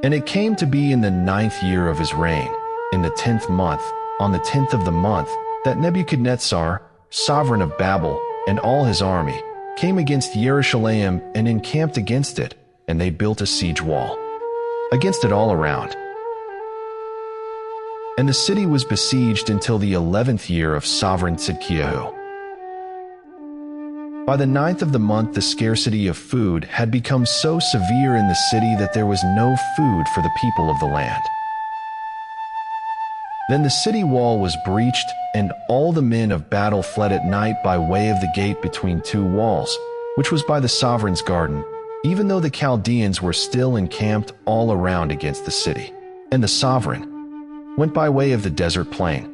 And it came to be in the 9th year of his reign, in the 10th month, on the 10th of the month, that Nebuchadnezzar, sovereign of Babel, and all his army, came against Jerusalem and encamped against it, and they built a siege wall against it all around. And the city was besieged until the 11th year of sovereign Tzidkiyahu. By the 9th of the month, the scarcity of food had become so severe in the city that there was no food for the people of the land. Then the city wall was breached, and all the men of battle fled at night by way of the gate between two walls, which was by the sovereign's garden, even though the Chaldeans were still encamped all around against the city. And the sovereign went by way of the desert plain.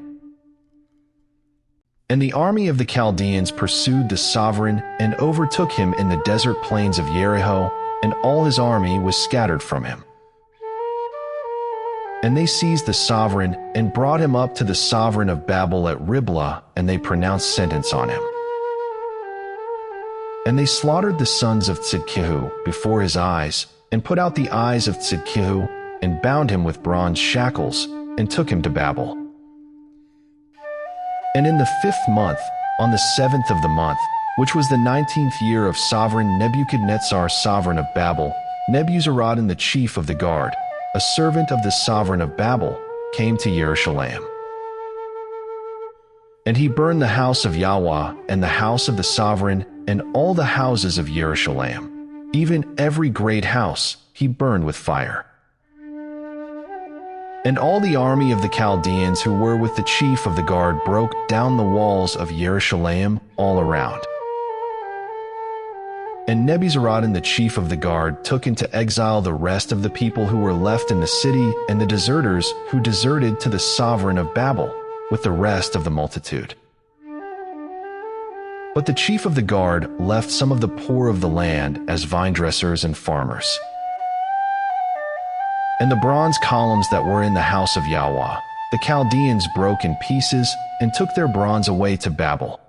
And the army of the Chaldeans pursued the sovereign and overtook him in the desert plains of Jericho, and all his army was scattered from him. And they seized the sovereign and brought him up to the sovereign of Babel at Riblah, and they pronounced sentence on him. And they slaughtered the sons of Tzidkiyahu before his eyes, and put out the eyes of Tzidkiyahu, and bound him with bronze shackles, and took him to Babel. And in the 5th month, on the 7th of the month, which was the 19th year of sovereign Nebuchadnezzar, sovereign of Babel, Nebuzaradan, the chief of the guard, a servant of the sovereign of Babel, came to Jerusalem. And he burned the house of Yahweh, and the house of the sovereign, and all the houses of Jerusalem. Even every great house he burned with fire. And all the army of the Chaldeans who were with the chief of the guard broke down the walls of Jerusalem all around. And Nebuzaradan, the chief of the guard, took into exile the rest of the people who were left in the city, and the deserters who deserted to the sovereign of Babel, with the rest of the multitude. But the chief of the guard left some of the poor of the land as vine-dressers and farmers. And the bronze columns that were in the house of Yahweh, the Chaldeans broke in pieces and took their bronze away to Babel.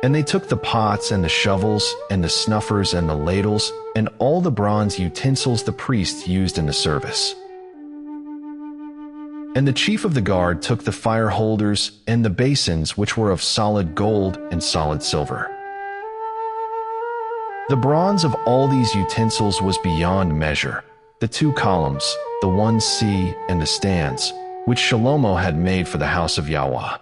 And they took the pots and the shovels and the snuffers and the ladles and all the bronze utensils the priests used in the service. And the chief of the guard took the fire holders and the basins, which were of solid gold and solid silver. The bronze of all these utensils was beyond measure, the 2 columns, the 1 sea, and the stands, which Shalomo had made for the house of Yahweh.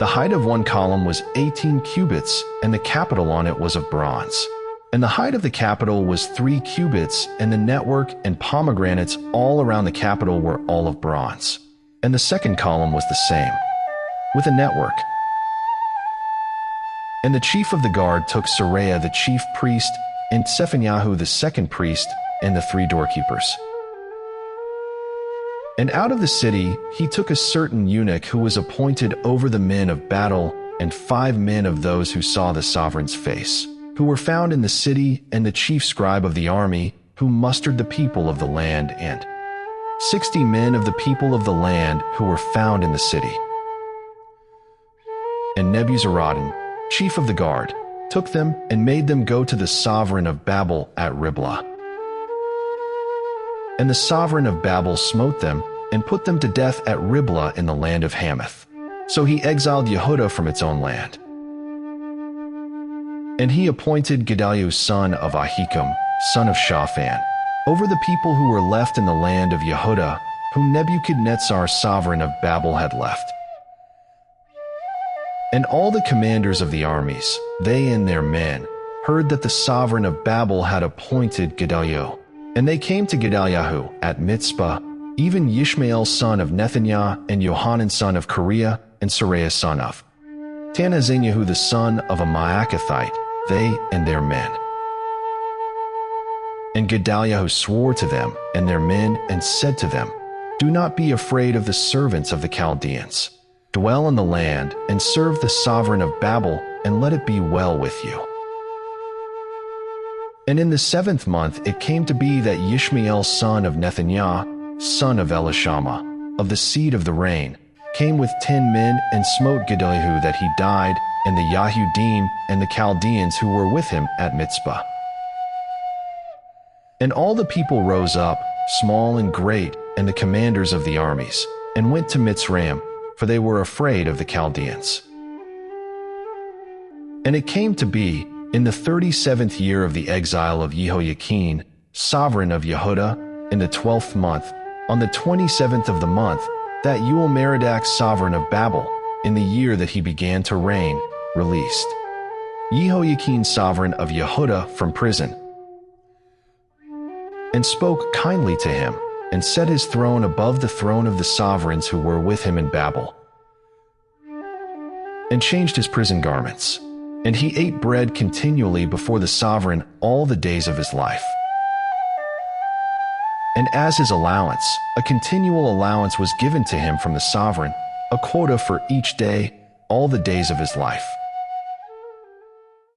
The height of one column was 18 cubits, and the capital on it was of bronze. And the height of the capital was 3 cubits, and the network and pomegranates all around the capital were all of bronze. And the second column was the same, with a network. And the chief of the guard took Seraiah the chief priest, and Zephaniah the second priest, and the 3 doorkeepers. And out of the city he took a certain eunuch who was appointed over the men of battle, and 5 men of those who saw the sovereign's face, who were found in the city, and the chief scribe of the army, who mustered the people of the land, and 60 men of the people of the land who were found in the city. And Nebuzaradan, chief of the guard, took them and made them go to the sovereign of Babel at Riblah. And the sovereign of Babel smote them and put them to death at Riblah in the land of Hamath. So he exiled Yehudah from its own land. And he appointed Gedaliah son of Ahikam, son of Shaphan, over the people who were left in the land of Yehudah, whom Nebuchadnezzar sovereign of Babel had left. And all the commanders of the armies, they and their men, heard that the sovereign of Babel had appointed Gedaliah. And they came to Gedaliah at Mitzpah, even Yishmael son of Nethaniah, and Johanan son of Kareah, and Seraiah son of Tanazeniah the son of a Maacathite, they and their men. And Gedaliah swore to them and their men, and said to them, Do not be afraid of the servants of the Chaldeans. Dwell in the land, and serve the sovereign of Babel, and let it be well with you. And in the 7th month it came to be that Yishmael son of Nethaniah, son of Elishama, of the seed of the rain, came with 10 men and smote Gedaliah that he died, and the Yahudim and the Chaldeans who were with him at Mitzpah. And all the people rose up, small and great, and the commanders of the armies, and went to Mitzrayim, for they were afraid of the Chaldeans. And it came to be, in the 37th year of the exile of Jehoiachin, sovereign of Yehuda, in the 12th month, on the 27th of the month, that Euel-Merodach, sovereign of Babel, in the year that he began to reign, released Jehoiachin, sovereign of Yehuda, from prison, and spoke kindly to him, and set his throne above the throne of the sovereigns who were with him in Babel, and changed his prison garments. And he ate bread continually before the sovereign all the days of his life. And as his allowance, a continual allowance was given to him from the sovereign, a quota for each day, all the days of his life.